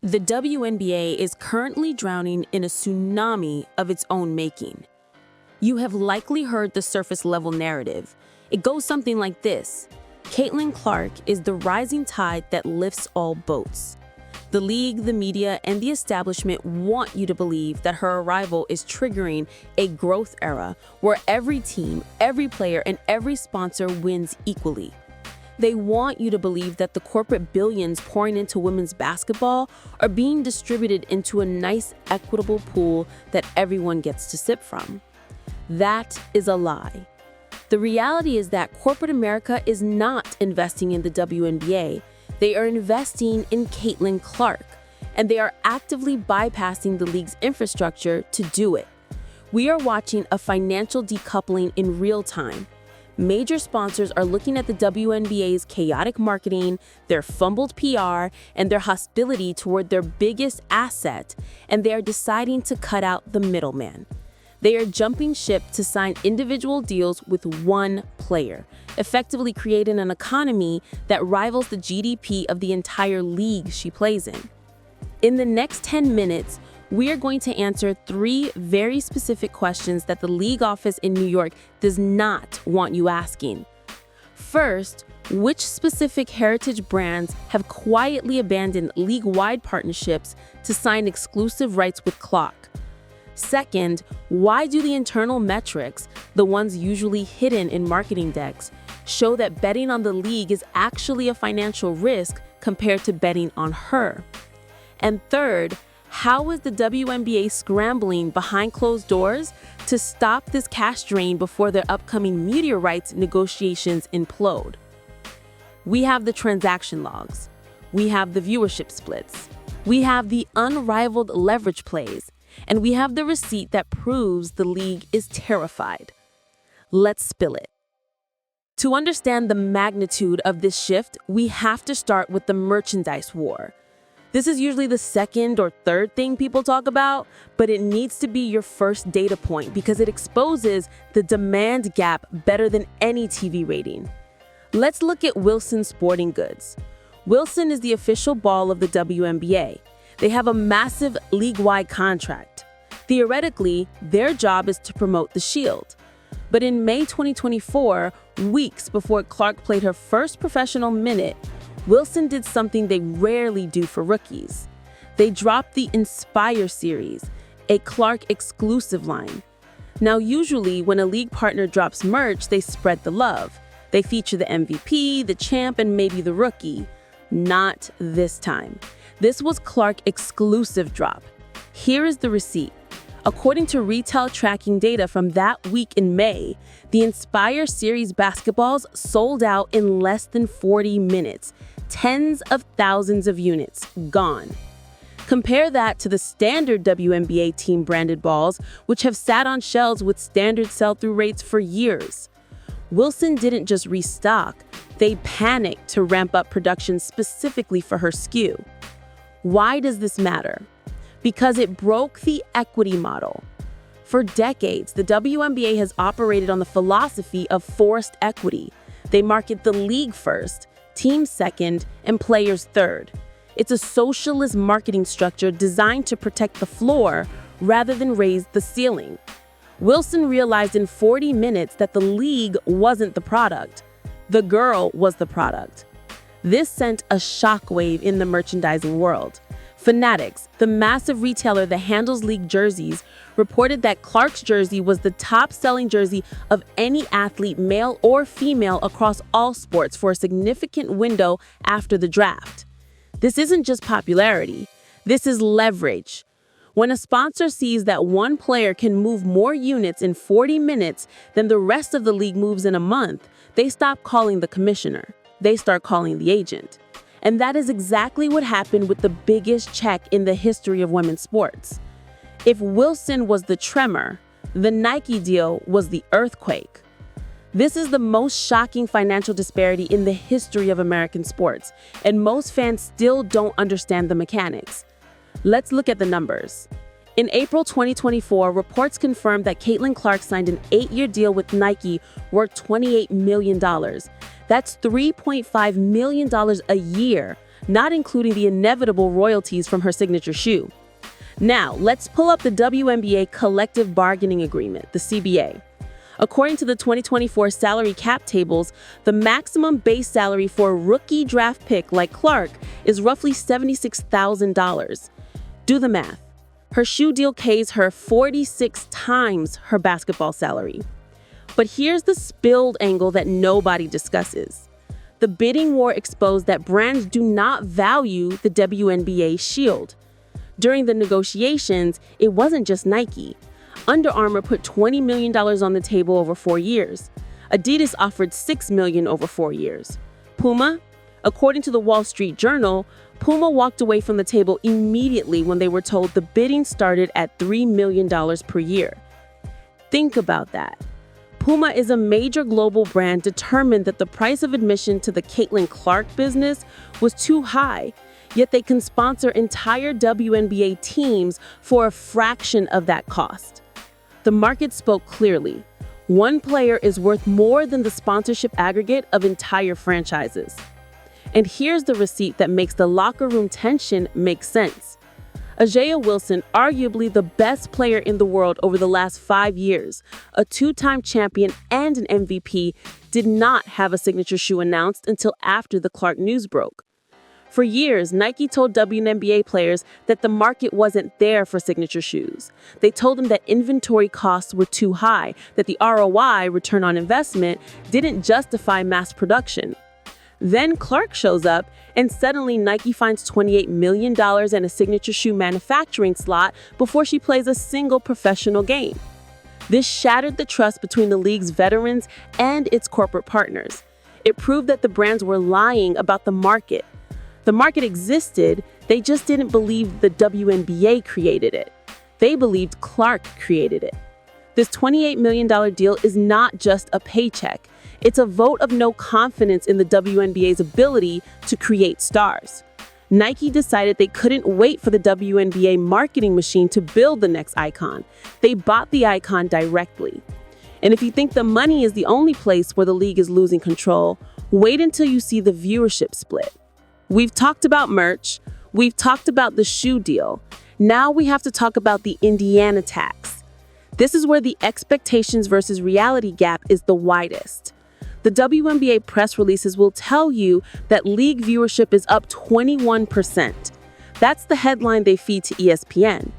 The WNBA is currently drowning in a tsunami of its own making. You have likely heard the surface-level narrative. It goes something like this. Caitlin Clark is the rising tide that lifts all boats. The league, the media, and the establishment want you to believe that her arrival is triggering a growth era where every team, every player, and every sponsor wins equally. They want you to believe that the corporate billions pouring into women's basketball are being distributed into a nice, equitable pool that everyone gets to sip from. That is a lie. The reality is that corporate America is not investing in the WNBA. They are investing in Caitlin Clark, and they are actively bypassing the league's infrastructure to do it. We are watching a financial decoupling in real time. Major sponsors are looking at the WNBA's chaotic marketing, their fumbled PR, and their hostility toward their biggest asset, and they are deciding to cut out the middleman. They are jumping ship to sign individual deals with one player, effectively creating an economy that rivals the GDP of the entire league she plays in. In the next 10 minutes, we are going to answer 3 very specific questions that the league office in New York does not want you asking. First, which specific heritage brands have quietly abandoned league-wide partnerships to sign exclusive rights with Clark? Second, why do the internal metrics, the ones usually hidden in marketing decks, show that betting on the league is actually a financial risk compared to betting on her? And third, how is the WNBA scrambling behind closed doors to stop this cash drain before their upcoming media rights negotiations implode? We have the transaction logs. We have the viewership splits. We have the unrivaled leverage plays. And we have the receipt that proves the league is terrified. Let's spill it. To understand the magnitude of this shift, we have to start with the merchandise war. This is usually the second or third thing people talk about, but it needs to be your first data point because it exposes the demand gap better than any TV rating. Let's look at Wilson Sporting Goods. Wilson is the official ball of the WNBA. They have a massive league-wide contract. Theoretically, their job is to promote the Shield. But in May 2024, weeks before Clark played her first professional minute, Wilson did something they rarely do for rookies. They dropped the Inspire series, a Clark exclusive line. Now, usually when a league partner drops merch, they spread the love. They feature the MVP, the champ, and maybe the rookie. Not this time. This was Clark exclusive drop. Here is the receipt. According to retail tracking data from that week in May, the Inspire Series basketballs sold out in less than 40 minutes. Tens of thousands of units gone. Compare that to the standard WNBA team branded balls, which have sat on shelves with standard sell-through rates for years. Wilson didn't just restock, they panicked to ramp up production specifically for her SKU. Why does this matter? Because it broke the equity model. For decades, the WNBA has operated on the philosophy of forced equity. They market the league first, teams second, and players third. It's a socialist marketing structure designed to protect the floor rather than raise the ceiling. Wilson realized in 40 minutes that the league wasn't the product. The girl was the product. This sent a shockwave in the merchandising world. Fanatics, the massive retailer that handles league jerseys, reported that Clark's jersey was the top-selling jersey of any athlete, male or female, across all sports for a significant window after the draft. This isn't just popularity. This is leverage. When a sponsor sees that one player can move more units in 40 minutes than the rest of the league moves in a month, they stop calling the commissioner. They start calling the agent. And that is exactly what happened with the biggest check in the history of women's sports. If Wilson was the tremor, the Nike deal was the earthquake. This is the most shocking financial disparity in the history of American sports, and most fans still don't understand the mechanics. Let's look at the numbers. In April 2024, reports confirmed that Caitlin Clark signed an 8-year deal with Nike worth $28 million. That's $3.5 million a year, not including the inevitable royalties from her signature shoe. Now, let's pull up the WNBA Collective Bargaining Agreement, the CBA. According to the 2024 salary cap tables, the maximum base salary for a rookie draft pick like Clark is roughly $76,000. Do the math. Her shoe deal pays her 46 times her basketball salary. But here's the spilled angle that nobody discusses. The bidding war exposed that brands do not value the WNBA shield. During the negotiations, it wasn't just Nike. Under Armour put $20 million on the table over 4 years. Adidas offered $6 million over 4 years. Puma? According to the Wall Street Journal, Puma walked away from the table immediately when they were told the bidding started at $3 million per year. Think about that. Puma is a major global brand determined that the price of admission to the Caitlin Clark business was too high, yet they can sponsor entire WNBA teams for a fraction of that cost. The market spoke clearly. One player is worth more than the sponsorship aggregate of entire franchises. And here's the receipt that makes the locker room tension make sense. A'ja Wilson, arguably the best player in the world over the last 5 years, a 2-time champion and an MVP, did not have a signature shoe announced until after the Clark news broke. For years, Nike told WNBA players that the market wasn't there for signature shoes. They told them that inventory costs were too high, that the ROI, return on investment, didn't justify mass production. Then Clark shows up, and suddenly Nike finds $28 million and a signature shoe manufacturing slot before she plays a single professional game. This shattered the trust between the league's veterans and its corporate partners. It proved that the brands were lying about the market. The market existed, they just didn't believe the WNBA created it. They believed Clark created it. This $28 million deal is not just a paycheck. It's a vote of no confidence in the WNBA's ability to create stars. Nike decided they couldn't wait for the WNBA marketing machine to build the next icon. They bought the icon directly. And if you think the money is the only place where the league is losing control, wait until you see the viewership split. We've talked about merch, we've talked about the shoe deal. Now we have to talk about the Indiana tax. This is where the expectations versus reality gap is the widest. The WNBA press releases will tell you that league viewership is up 21%. That's the headline they feed to ESPN.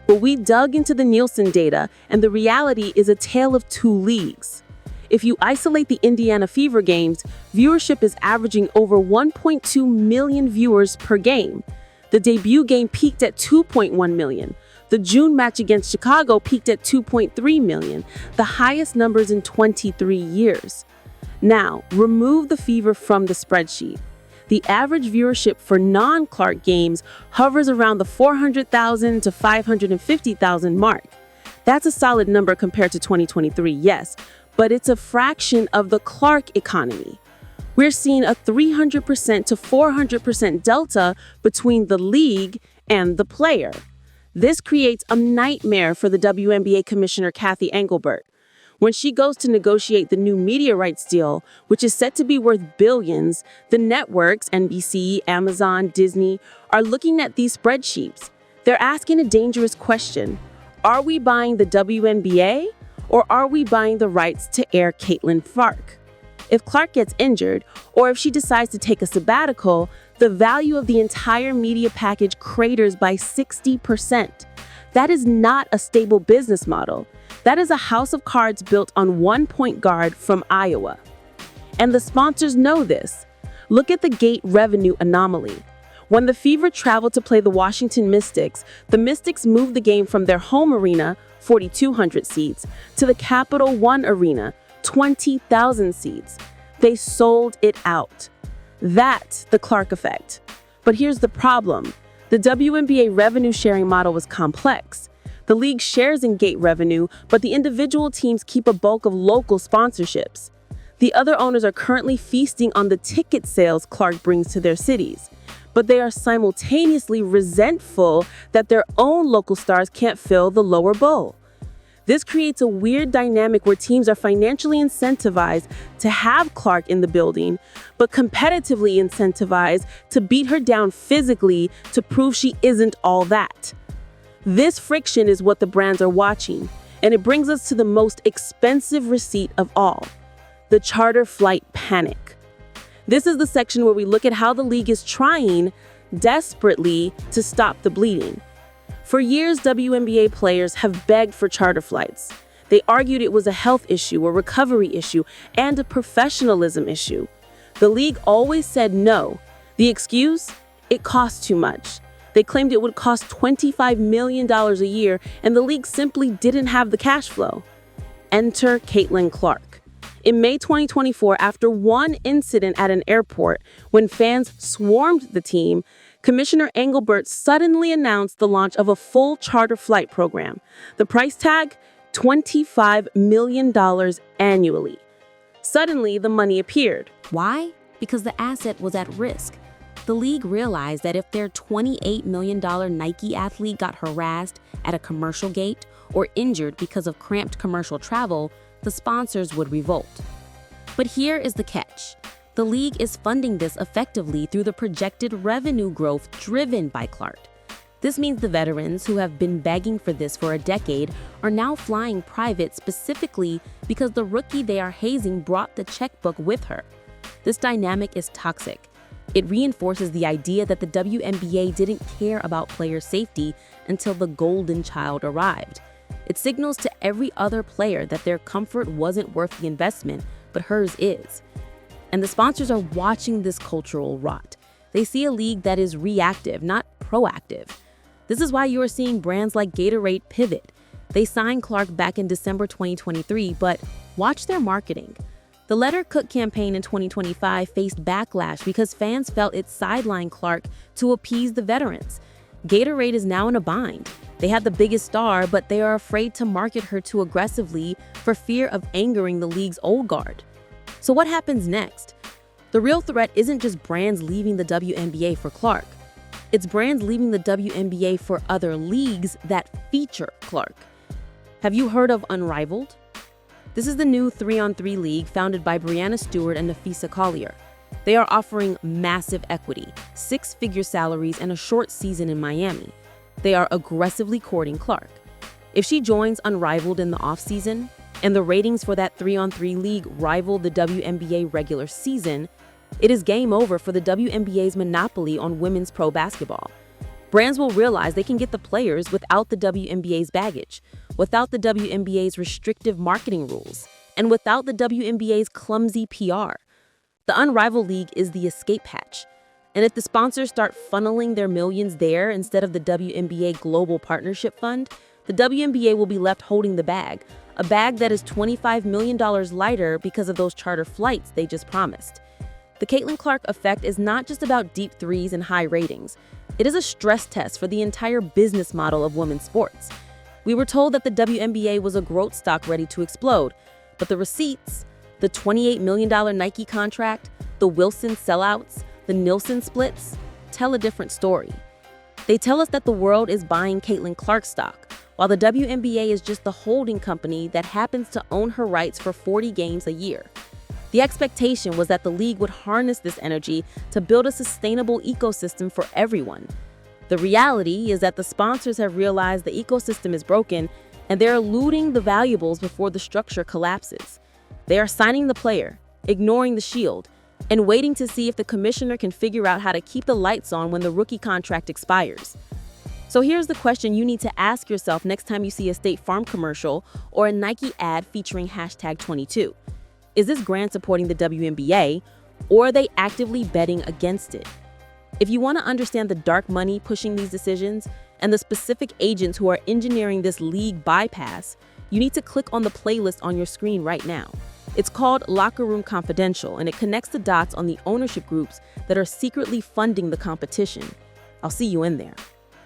But we dug into the Nielsen data, and the reality is a tale of two leagues. If you isolate the Indiana Fever games, viewership is averaging over 1.2 million viewers per game. The debut game peaked at 2.1 million. The June match against Chicago peaked at 2.3 million, the highest numbers in 23 years. Now, remove the Fever from the spreadsheet. The average viewership for non-Clark games hovers around the 400,000 to 550,000 mark. That's a solid number compared to 2023, yes, but it's a fraction of the Clark economy. We're seeing a 300% to 400% delta between the league and the player. This creates a nightmare for the WNBA commissioner Kathy Engelbert. When she goes to negotiate the new media rights deal, which is set to be worth billions, the networks, NBC, Amazon, Disney, are looking at these spreadsheets. They're asking a dangerous question. Are we buying the WNBA? Or are we buying the rights to air Caitlin Clark? If Clark gets injured, or if she decides to take a sabbatical, the value of the entire media package craters by 60%. That is not a stable business model. That is a house of cards built on one point guard from Iowa. And the sponsors know this. Look at the gate revenue anomaly. When the Fever traveled to play the Washington Mystics, the Mystics moved the game from their home arena, 4,200 seats, to the Capital One Arena, 20,000 seats. They sold it out. That's the Clark effect. But here's the problem. The WNBA revenue sharing model was complex. The league shares in gate revenue, but the individual teams keep a bulk of local sponsorships. The other owners are currently feasting on the ticket sales Clark brings to their cities, but they are simultaneously resentful that their own local stars can't fill the lower bowl. This creates a weird dynamic where teams are financially incentivized to have Clark in the building, but competitively incentivized to beat her down physically to prove she isn't all that. This friction is what the brands are watching, and it brings us to the most expensive receipt of all, the charter flight panic. This is the section where we look at how the league is trying desperately to stop the bleeding. For years, WNBA players have begged for charter flights. They argued it was a health issue, a recovery issue, and a professionalism issue. The league always said no. The excuse? It costs too much. They claimed it would cost $25 million a year, and the league simply didn't have the cash flow. Enter Caitlin Clark. In May 2024, after one incident at an airport when fans swarmed the team, Commissioner Engelbert suddenly announced the launch of a full charter flight program. The price tag? $25 million annually. Suddenly, the money appeared. Why? Because the asset was at risk. The league realized that if their $28 million Nike athlete got harassed at a commercial gate or injured because of cramped commercial travel, the sponsors would revolt. But here is the catch. The league is funding this effectively through the projected revenue growth driven by Clark. This means the veterans who have been begging for this for a decade are now flying private specifically because the rookie they are hazing brought the checkbook with her. This dynamic is toxic. It reinforces the idea that the WNBA didn't care about player safety until the golden child arrived. It signals to every other player that their comfort wasn't worth the investment, but hers is. And the sponsors are watching this cultural rot. They see a league that is reactive, not proactive. This is why you are seeing brands like Gatorade pivot. They signed Clark back in December 2023, but watch their marketing. The Let Her Cook campaign in 2025 faced backlash because fans felt it sidelined Clark to appease the veterans. Gatorade is now in a bind. They have the biggest star, but they are afraid to market her too aggressively for fear of angering the league's old guard. So what happens next? The real threat isn't just brands leaving the WNBA for Clark. It's brands leaving the WNBA for other leagues that feature Clark. Have you heard of Unrivaled? This is the new 3-on-3 league founded by Brianna Stewart and Nafisa Collier. They are offering massive equity, 6-figure salaries, and a short season in Miami. They are aggressively courting Clark. If she joins Unrivaled in the offseason, and the ratings for that 3-on-3 league rival the WNBA regular season, it is game over for the WNBA's monopoly on women's pro basketball. Brands will realize they can get the players without the WNBA's baggage, without the WNBA's restrictive marketing rules, and without the WNBA's clumsy PR. The Unrivaled League is the escape hatch. And if the sponsors start funneling their millions there instead of the WNBA Global Partnership Fund, the WNBA will be left holding the bag, a bag that is $25 million lighter because of those charter flights they just promised. The Caitlin Clark effect is not just about deep threes and high ratings. It is a stress test for the entire business model of women's sports. We were told that the WNBA was a growth stock ready to explode, but the receipts, the $28 million Nike contract, the Wilson sellouts, the Nielsen splits, tell a different story. They tell us that the world is buying Caitlin Clark stock, while the WNBA is just the holding company that happens to own her rights for 40 games a year. The expectation was that the league would harness this energy to build a sustainable ecosystem for everyone. The reality is that the sponsors have realized the ecosystem is broken and they're looting the valuables before the structure collapses. They are signing the player, ignoring the shield, and waiting to see if the commissioner can figure out how to keep the lights on when the rookie contract expires. So here's the question you need to ask yourself next time you see a State Farm commercial or a Nike ad featuring #22. Is this brand supporting the WNBA, or are they actively betting against it? If you want to understand the dark money pushing these decisions and the specific agents who are engineering this league bypass, you need to click on the playlist on your screen right now. It's called Locker Room Confidential, and it connects the dots on the ownership groups that are secretly funding the competition. I'll see you in there.